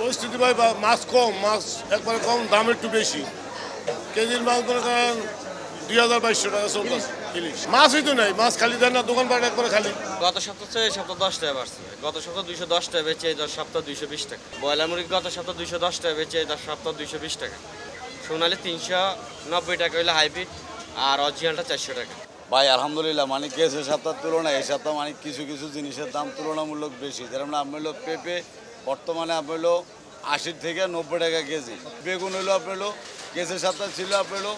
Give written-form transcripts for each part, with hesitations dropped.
পরিস্থিতি ভাই মাছ কম, মাছ একবারে কম, দাম একটু বেশি। কেজির মাছ মনে করেন 2200 টাকা চলতেছে ইলিশ। মাছই তো নাই, মাছ খালি দেন না, দোকানপাট একবারে খালি। গত সপ্তাহ চেয়ে এই সপ্তাহ 10 টাকা বাড়ছে। গত সপ্তাহ 210 টাকা বেচে এই সপ্তাহ 220 টাকা। ব্রয়লার মুরগি গত সপ্তাহ 210 টাকা বেচে এই সপ্তাহ 220 টাকা। সোনালি 390 টাকা হইলে হাইব্রিড, আর অরিজিনালটা 400 টাকা। ভাই আলহামদুলিল্লাহ, মানে গেছে সপ্তাহের তুলনায় এই সপ্তাহ মানে কিছু কিছু জিনিসের দাম তুলনামূলক বেশি। যেমন আপনার হলো পেঁপে বর্তমানে আপনার হলো 80 থেকে 90 টাকা কেজি। বেগুন হলো আপনার হলো গেছে সপ্তাহ ছিল আপনার হলো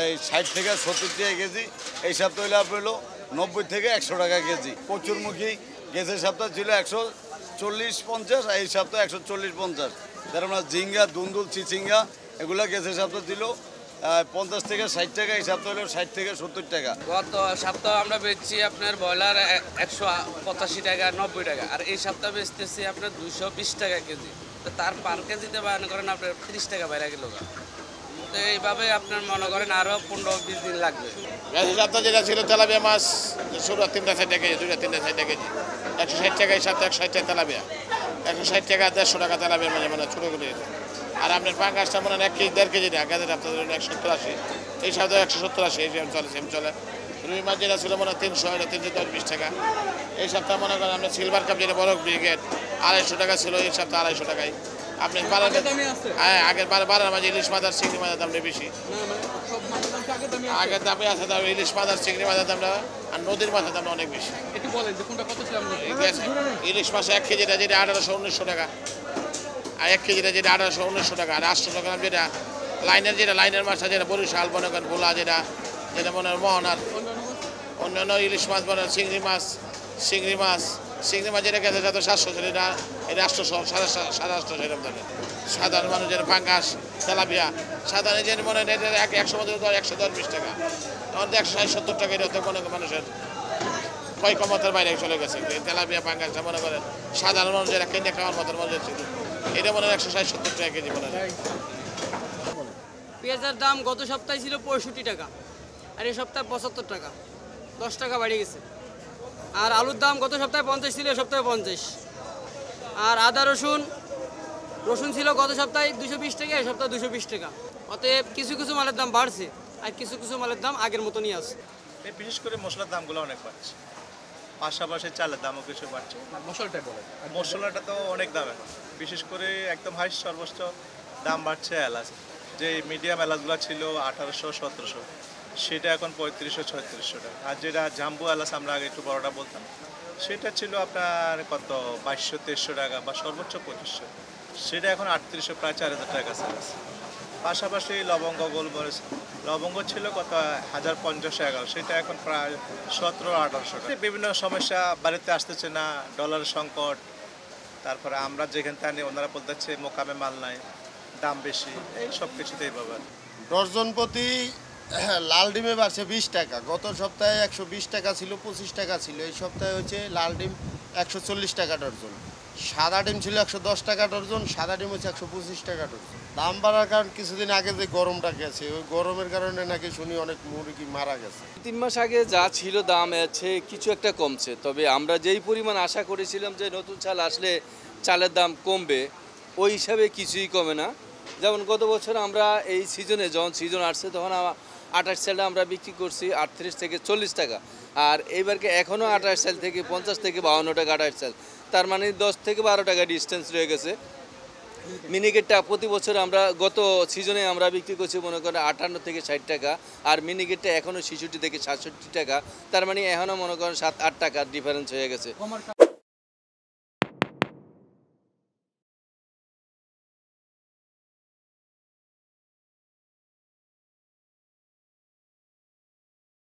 এই 60 থেকে 70 টাকা কেজি। এই সপ্তাহ হলো আপনার হলো 90 থেকে 100 টাকা কেজি। কচুরমুখী গেছে সপ্তাহ ছিল 140-50, এই সপ্তাহ 140-50। যেমন ঝিঙ্গা, দুন্দুল, চিচিঙ্গা এগুলো গেছে সপ্তাহ ছিল 50 থেকে 60 টাকা, এই সপ্তাহ হলো 60 থেকে 70 টাকা। গত সপ্তাহ আমরা বেচছি আপনার ব্রয়লার 185 টাকা 90 টাকা, আর এই সপ্তাহ বেচতেছি আপনার 220 টাকা কেজি। তো তার পার কেজিতে মনে করেন আপনার 30 টাকা বাইরে গেল। তো এইভাবে আপনার মনে করেন আরও 15-20 দিন লাগবে। গেছে সপ্তাহ যেটা ছিল তেলাপিয়া মাছ শুরু 3-4 টাকা কেজি, 2-3 টাকা কেজি, 160 টাকা। এই সপ্তাহ 160 টাকা তেলাপিয়া, 160 টাকা 150 টাকা তেলাপিয়া মানে ছোটো করে। আর আপনার পাঙ্গাসটা মনে হয় 1 কেজি 1.5 কেজি টাকা, গেছে সপ্তাহ 170-80, এই সপ্তাহ 170-80 এই চলে সেম চলে। রুই মাছ যেটা ছিল মনে হয় 300, এটা 310-20 টাকা। এই সপ্তাহ মনে করেন আপনার সিলভার কাপ যেটা বড় ব্রিগেড 250 টাকা ছিল, এই সপ্তাহ 250 টাকায়। আপনি হ্যাঁ, আগের বারার মাঝে ইলিশ মাছ আর চিংড়ি মাছের দামটা বেশি। আগের দামে আছে, দাম ইলিশ মাছ আর চিংড়ি মাছের দামটা, আর নদীর মাছের দামটা অনেক বেশি। ইলিশ মাছ 1 কেজিটা যেটা 1800-1900 টাকা, আর 1 কেজিটা যেটা 1800-1900 টাকা, আর 800 টাকা যেটা লাইনের মাছ যেটা বরিশাল মনে করেন, ভোলা যেটা মনে হয় মোহনার। অন্যান্য ইলিশ মাছ মনে হয় চিংড়ি মাছ যেটা গেছে যত 700 ছিল, এটা 800, 850 এরকম দামে। সাধারণ মানুষ যেটা পাঙ্গাস, তেলাপিয়া সাধারণ যে মনে হয় 110-120 টাকা, তখন 160-70 টাকা। এটা তো মনে মানুষের কয় ক্ষমতার বাইরে চলে গেছে। তেলাপিয়া পাঙ্গাসটা মনে করেন সাধারণ মানুষ যেটা কিনে খাওয়ার মতো মনে ছিল, এটা মনে হয় 160-70 টাকা কেজি মনে হয়। পেঁয়াজের দাম গত সপ্তাহে ছিল 65 টাকা, আর এই সপ্তাহে 75 টাকা, 10 টাকা বেড়ে গেছে। আর আলুর দাম গত সপ্তাহে 50 ছিল, এ সপ্তাহে 50। আর আদা রসুন ছিল গত সপ্তাহে 220 টাকা, এ সপ্তাহে 220 টাকা। অতএব কিছু কিছু মালের দাম বাড়ছে, আর কিছু কিছু মালের দাম আগের মতনই আছে। বিশেষ করে মশলার দামগুলো অনেক বাড়ছে, পাশাপাশি চালের দামও কিছু বাড়ছে। মশলাটা তো অনেক দাম এখন, বিশেষ করে একদম হাই সর্বোচ্চ দাম বাড়ছে এলাচ। যে মিডিয়াম এলাচগুলো ছিল 1800-1700, সেটা এখন 3500-3600 টাকা। আর যেটা জাম্বু এলাচ আমরা আগে একটু বড়টা বলতাম, সেটা ছিল আপনার কত 2200-2300 টাকা, বা সর্বোচ্চ 2500, সেটা এখন 3800, প্রায় 4000 টাকা কাছে আছে। পাশাপাশি লবঙ্গ, গোলমরিচ, লবঙ্গ ছিল কত 1050-1100, সেটা এখন প্রায় 1700-1800 টাকা। বিভিন্ন সমস্যা বাড়িতে আসতেছে না, ডলারের সংকট, তারপরে আমরা যেখান থেকে আনি ওনারা বলতেছে মোকামে মাল নাই, দাম বেশি, এই সব কিছুতেই বাবা। ডর্জন প্রতি লাল ডিমে বাড়ছে 20 টাকা। গত সপ্তাহে 120 টাকা ছিল, 25 টাকা ছিল। এই সপ্তাহে হচ্ছে লাল ডিম 140 টাকা ডর্জন। সাদা ডিম ছিল 110 টাকা ডর্জন, সাদা ডিম হচ্ছে 125 টাকা ডর্জন। দাম বাড়ার কারণ কিছুদিন আগে যে গরমটা গেছে, ওই গরমের কারণে নাকি শুনি অনেক মুরগি মারা গেছে। 3 মাস আগে যা ছিল দাম আছে কিছু একটা কমছে, তবে আমরা যেই পরিমাণ আশা করেছিলাম যে নতুন চাল আসলে চালের দাম কমবে, ওই হিসাবে কিছুই কমে না। যেমন গত বছর আমরা এই সিজনে, যখন সিজন আসছে তখন 28 চালটা আমরা বিক্রি করছি 38 থেকে 40 টাকা, আর এইবারকে এখনও 28 চাল থেকে 50 থেকে 52 টাকা 28 চাল, তার মানে 10 থেকে 12 টাকা ডিস্টেন্স রয়ে গেছে। মিনিকেটটা প্রতি বছর আমরা গত সিজনে আমরা বিক্রি করছি মনে করেন 58 থেকে 60 টাকা, আর মিনিকেটটা এখনও 66 থেকে 67 টাকা, তার মানে এখনও মনে করেন 7-8 টাকার ডিফারেন্স হয়ে গেছে।